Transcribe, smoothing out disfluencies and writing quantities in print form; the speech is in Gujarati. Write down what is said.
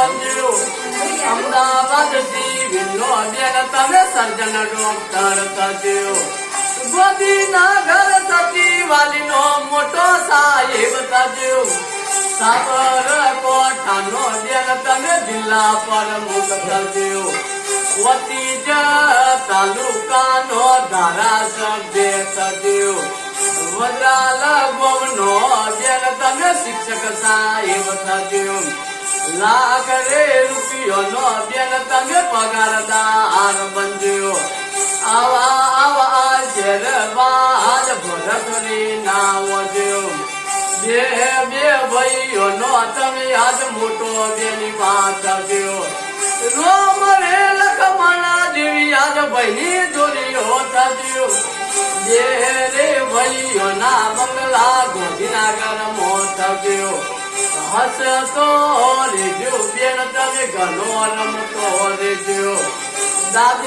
બન્યો અમદાવાદ સિવિલનો બેન તમે સર્જન ડોક્ટર થજો ગોદીના ઘર સચિવાલીનો મોટો સાહેબ થજો સાબરકોઠાનો બેન તમે જિલ્લા પ્રમુખ થજો વતીજ તાલુકાનો ધારાસભ્ય થજો વડરાલ ગોમનો બેન તમે શિક્ષક સાહેબ થજો લાખ રૂપિયાનો બેન તમે પગારદાર બનજો આવા આવા શેરબાદ ભરતરી નાવજો બે બે ભાઈઓનો તમે આજ મોટો બેની વાત થયો રોમ રે લખમણા દેવી આજ ભાઈની દોરીઓ થયો બે રે ભાઈઓના બંગલા ગોધીનાગરમો થયો હસતો રેજો બેન તમે ઘણો રમતો રેજો દાદી